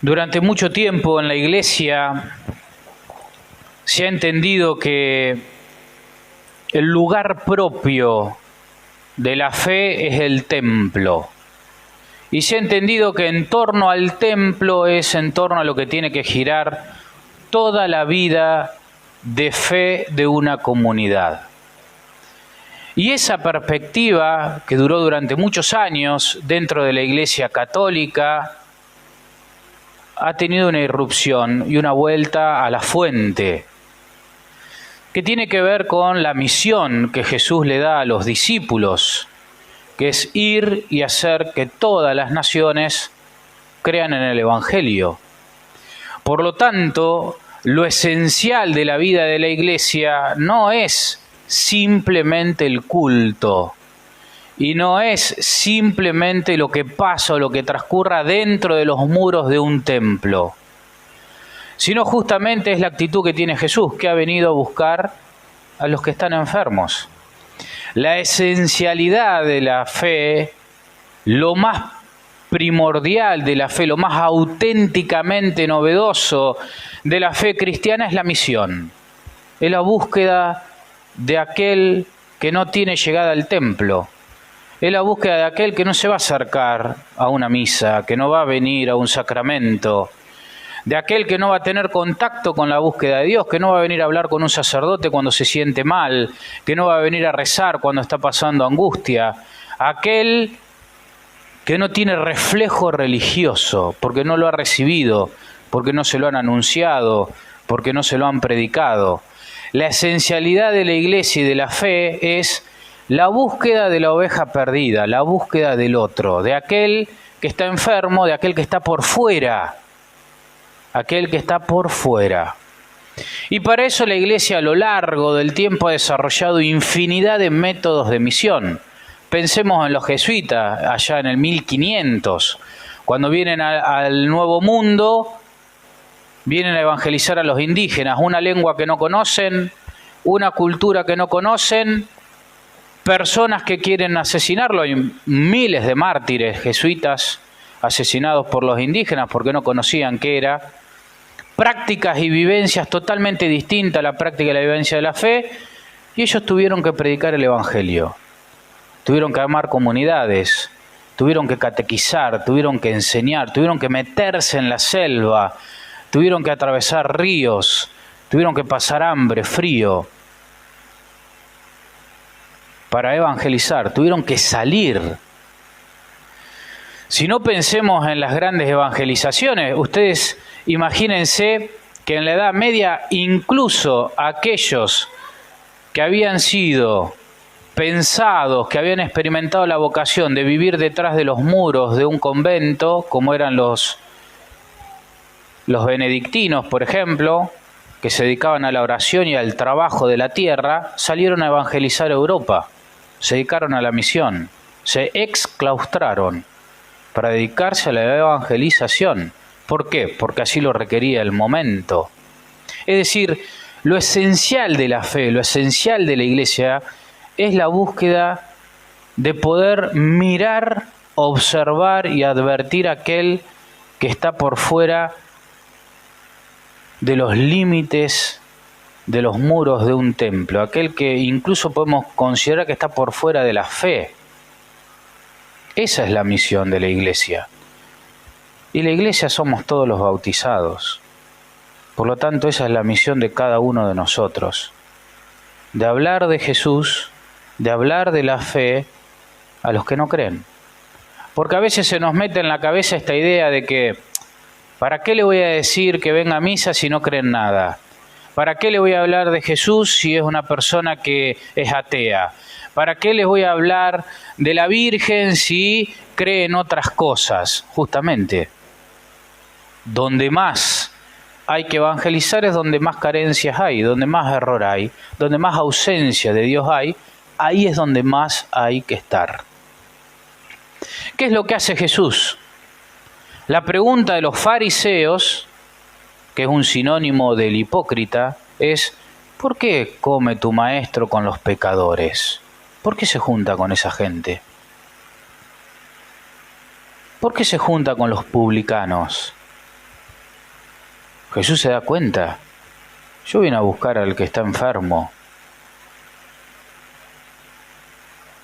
Durante mucho tiempo en la Iglesia se ha entendido que el lugar propio de la fe es el templo. Y se ha entendido que en torno al templo es en torno a lo que tiene que girar toda la vida de fe de una comunidad. Y esa perspectiva, que duró durante muchos años dentro de la Iglesia Católica, ha tenido una irrupción y una vuelta a la fuente, que tiene que ver con la misión que Jesús le da a los discípulos, que es ir y hacer que todas las naciones crean en el Evangelio. Por lo tanto, lo esencial de la vida de la Iglesia no es simplemente el culto, y no es simplemente lo que pasa o lo que transcurra dentro de los muros de un templo, sino justamente es la actitud que tiene Jesús, que ha venido a buscar a los que están enfermos. La esencialidad de la fe, lo más primordial de la fe, lo más auténticamente novedoso de la fe cristiana es la misión, es la búsqueda de aquel que no tiene llegada al templo, es la búsqueda de aquel que no se va a acercar a una misa, que no va a venir a un sacramento, de aquel que no va a tener contacto con la búsqueda de Dios, que no va a venir a hablar con un sacerdote cuando se siente mal, que no va a venir a rezar cuando está pasando angustia, aquel que no tiene reflejo religioso, porque no lo ha recibido, porque no se lo han anunciado, porque no se lo han predicado. La esencialidad de la Iglesia y de la fe es la búsqueda de la oveja perdida, la búsqueda del otro, de aquel que está enfermo, de aquel que está por fuera, aquel que está por fuera. Y para eso la Iglesia a lo largo del tiempo ha desarrollado infinidad de métodos de misión. Pensemos en los jesuitas, allá en el 1500, cuando vienen al Nuevo Mundo, vienen a evangelizar a los indígenas, una lengua que no conocen, una cultura que no conocen, personas que quieren asesinarlo. Hay miles de mártires jesuitas asesinados por los indígenas porque no conocían qué era. Prácticas y vivencias totalmente distintas a la práctica y la vivencia de la fe, y ellos tuvieron que predicar el Evangelio, tuvieron que armar comunidades, tuvieron que catequizar, tuvieron que enseñar, tuvieron que meterse en la selva, tuvieron que atravesar ríos, tuvieron que pasar hambre, frío, para evangelizar, tuvieron que salir. Si no pensemos en las grandes evangelizaciones, ustedes imagínense que en la Edad Media incluso aquellos que habían sido pensados, que habían experimentado la vocación de vivir detrás de los muros de un convento, como eran los benedictinos, por ejemplo, que se dedicaban a la oración y al trabajo de la tierra, salieron a evangelizar Europa, se dedicaron a la misión, se exclaustraron para dedicarse a la evangelización. ¿Por qué? Porque así lo requería el momento. Es decir, lo esencial de la fe, lo esencial de la Iglesia es la búsqueda de poder mirar, observar y advertir a aquel que está por fuera de los límites de los muros de un templo, aquel que incluso podemos considerar que está por fuera de la fe. Esa es la misión de la Iglesia. Y la Iglesia somos todos los bautizados. Por lo tanto, esa es la misión de cada uno de nosotros, de hablar de Jesús, de hablar de la fe a los que no creen. Porque a veces se nos mete en la cabeza esta idea de que ¿para qué le voy a decir que venga a misa si no cree en nada? ¿Para qué le voy a hablar de Jesús si es una persona que es atea? ¿Para qué les voy a hablar de la Virgen si cree en otras cosas? Justamente, donde más hay que evangelizar es donde más carencias hay, donde más error hay, donde más ausencia de Dios hay, ahí es donde más hay que estar. ¿Qué es lo que hace Jesús? La pregunta de los fariseos, que es un sinónimo del hipócrita, es ¿por qué come tu maestro con los pecadores? ¿Por qué se junta con esa gente? ¿Por qué se junta con los publicanos? Jesús se da cuenta. Yo vine a buscar al que está enfermo.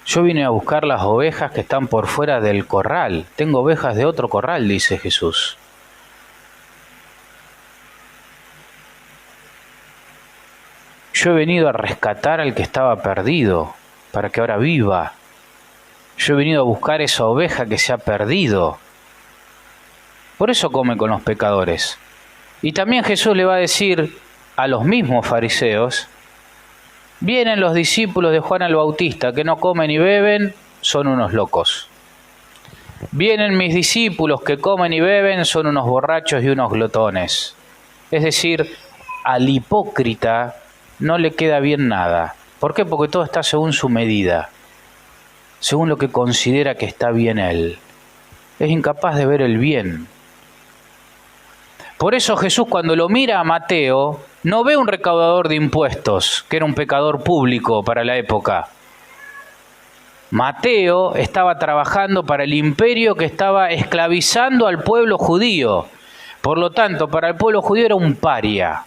Yo vine a buscar las ovejas que están por fuera del corral. Tengo ovejas de otro corral, dice Jesús. Yo he venido a rescatar al que estaba perdido, para que ahora viva. Yo he venido a buscar esa oveja que se ha perdido. Por eso come con los pecadores. Y también Jesús le va a decir a los mismos fariseos: vienen los discípulos de Juan el Bautista que no comen y beben, son unos locos. Vienen mis discípulos que comen y beben, son unos borrachos y unos glotones. Es decir, al hipócrita no le queda bien nada. ¿Por qué? Porque todo está según su medida, según lo que considera que está bien él. Es incapaz de ver el bien. Por eso Jesús, cuando lo mira a Mateo, no ve un recaudador de impuestos, que era un pecador público para la época. Mateo estaba trabajando para el imperio que estaba esclavizando al pueblo judío. Por lo tanto, para el pueblo judío era un paria.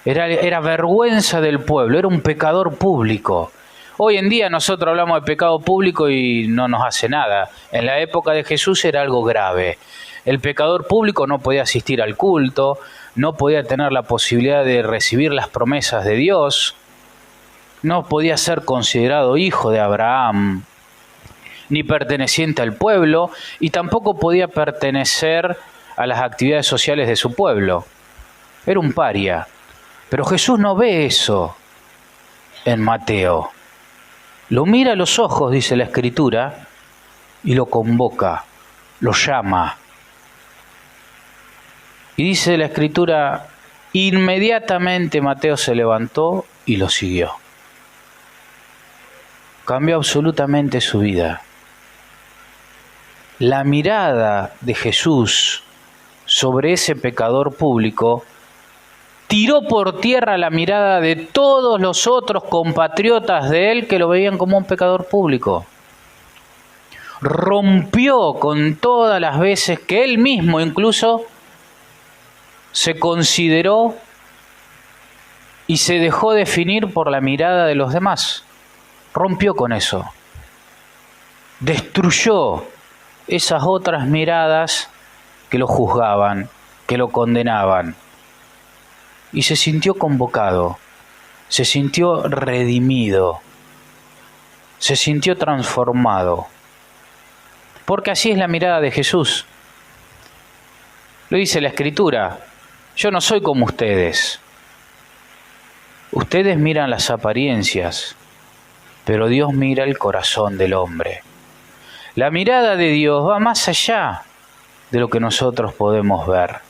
Era vergüenza del pueblo, era un pecador público. Hoy en día nosotros hablamos de pecado público y no nos hace nada. En la época de Jesús era algo grave. El pecador público no podía asistir al culto, no podía tener la posibilidad de recibir las promesas de Dios, no podía ser considerado hijo de Abraham, ni perteneciente al pueblo, y tampoco podía pertenecer a las actividades sociales de su pueblo. Era un paria. Pero Jesús no ve eso en Mateo. Lo mira a los ojos, dice la Escritura, y lo convoca, lo llama. Y dice la Escritura, inmediatamente Mateo se levantó y lo siguió. Cambió absolutamente su vida. La mirada de Jesús sobre ese pecador público tiró por tierra la mirada de todos los otros compatriotas de él que lo veían como un pecador público. Rompió con todas las veces que él mismo incluso se consideró y se dejó definir por la mirada de los demás. Rompió con eso. Destruyó esas otras miradas que lo juzgaban, que lo condenaban. Y se sintió convocado, se sintió redimido, se sintió transformado. Porque así es la mirada de Jesús. Lo dice la Escritura: yo no soy como ustedes. Ustedes miran las apariencias, pero Dios mira el corazón del hombre. La mirada de Dios va más allá de lo que nosotros podemos ver.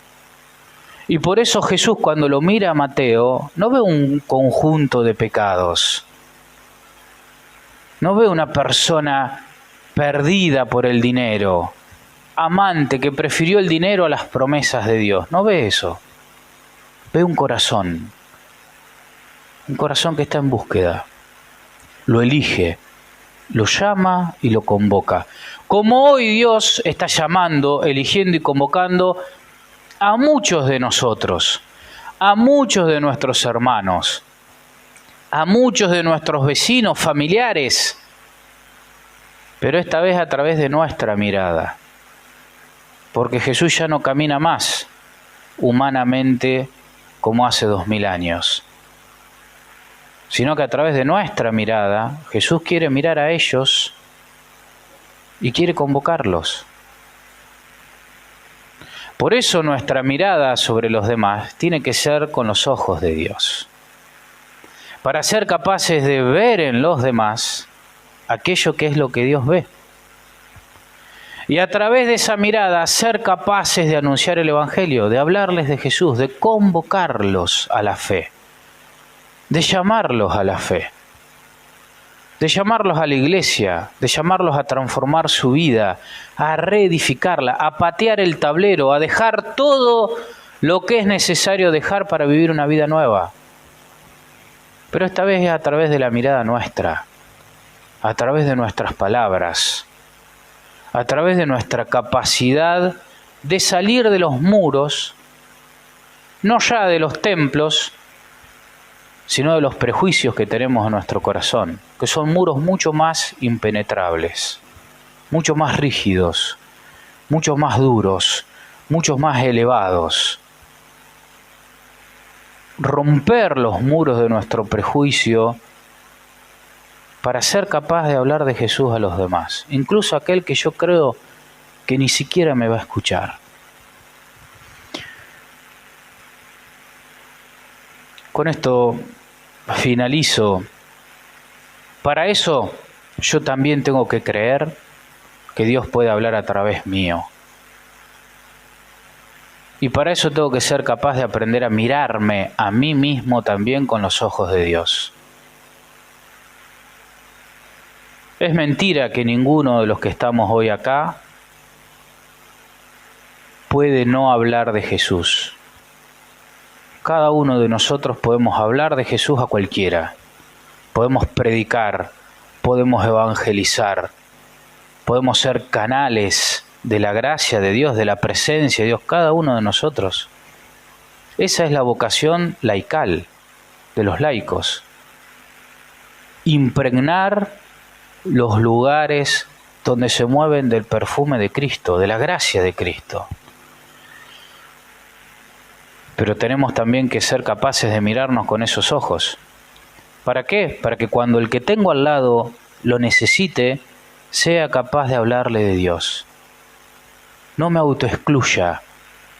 Y por eso Jesús, cuando lo mira a Mateo, no ve un conjunto de pecados. No ve una persona perdida por el dinero, amante que prefirió el dinero a las promesas de Dios. No ve eso. Ve un corazón que está en búsqueda. Lo elige, lo llama y lo convoca. Como hoy Dios está llamando, eligiendo y convocando a muchos de nosotros, a muchos de nuestros hermanos, a muchos de nuestros vecinos, familiares, pero esta vez a través de nuestra mirada, porque Jesús ya no camina más humanamente como hace 2000 años, sino que a través de nuestra mirada Jesús quiere mirar a ellos y quiere convocarlos. Por eso nuestra mirada sobre los demás tiene que ser con los ojos de Dios, para ser capaces de ver en los demás aquello que es lo que Dios ve. Y a través de esa mirada ser capaces de anunciar el Evangelio, de hablarles de Jesús, de convocarlos a la fe, de llamarlos a la fe, de llamarlos a la iglesia, de llamarlos a transformar su vida, a reedificarla, a patear el tablero, a dejar todo lo que es necesario dejar para vivir una vida nueva. Pero esta vez es a través de la mirada nuestra, a través de nuestras palabras, a través de nuestra capacidad de salir de los muros no ya de los templos, sino de los prejuicios que tenemos en nuestro corazón, que son muros mucho más impenetrables, mucho más rígidos, mucho más duros, mucho más elevados. Romper los muros de nuestro prejuicio para ser capaz de hablar de Jesús a los demás, incluso aquel que yo creo que ni siquiera me va a escuchar. Con esto finalizo. Para eso yo también tengo que creer que Dios puede hablar a través mío. Y para eso tengo que ser capaz de aprender a mirarme a mí mismo también con los ojos de Dios. Es mentira que ninguno de los que estamos hoy acá puede no hablar de Jesús. Cada uno de nosotros podemos hablar de Jesús a cualquiera. Podemos predicar, podemos evangelizar, podemos ser canales de la gracia de Dios, de la presencia de Dios, cada uno de nosotros. Esa es la vocación laical de los laicos. Impregnar los lugares donde se mueven del perfume de Cristo, de la gracia de Cristo. Pero tenemos también que ser capaces de mirarnos con esos ojos. ¿Para qué? Para que cuando el que tengo al lado lo necesite, sea capaz de hablarle de Dios. No me autoexcluya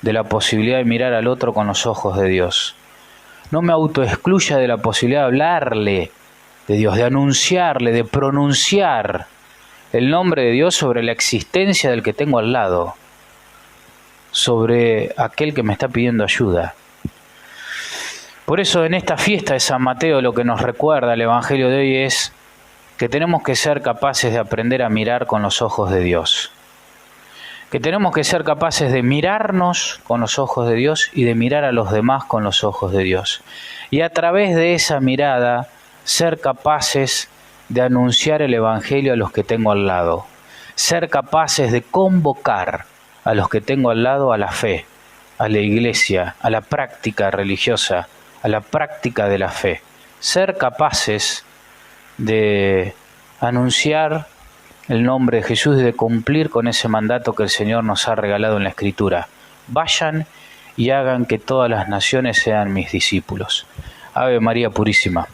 de la posibilidad de mirar al otro con los ojos de Dios. No me autoexcluya de la posibilidad de hablarle de Dios, de anunciarle, de pronunciar el nombre de Dios sobre la existencia del que tengo al lado, sobre aquel que me está pidiendo ayuda. Por eso en esta fiesta de San Mateo lo que nos recuerda el Evangelio de hoy es que tenemos que ser capaces de aprender a mirar con los ojos de Dios. Que tenemos que ser capaces de mirarnos con los ojos de Dios y de mirar a los demás con los ojos de Dios. Y a través de esa mirada ser capaces de anunciar el Evangelio a los que tengo al lado. Ser capaces de convocar a los que tengo al lado a la fe, a la iglesia, a la práctica religiosa, a la práctica de la fe. Ser capaces de anunciar el nombre de Jesús y de cumplir con ese mandato que el Señor nos ha regalado en la Escritura. Vayan y hagan que todas las naciones sean mis discípulos. Ave María Purísima.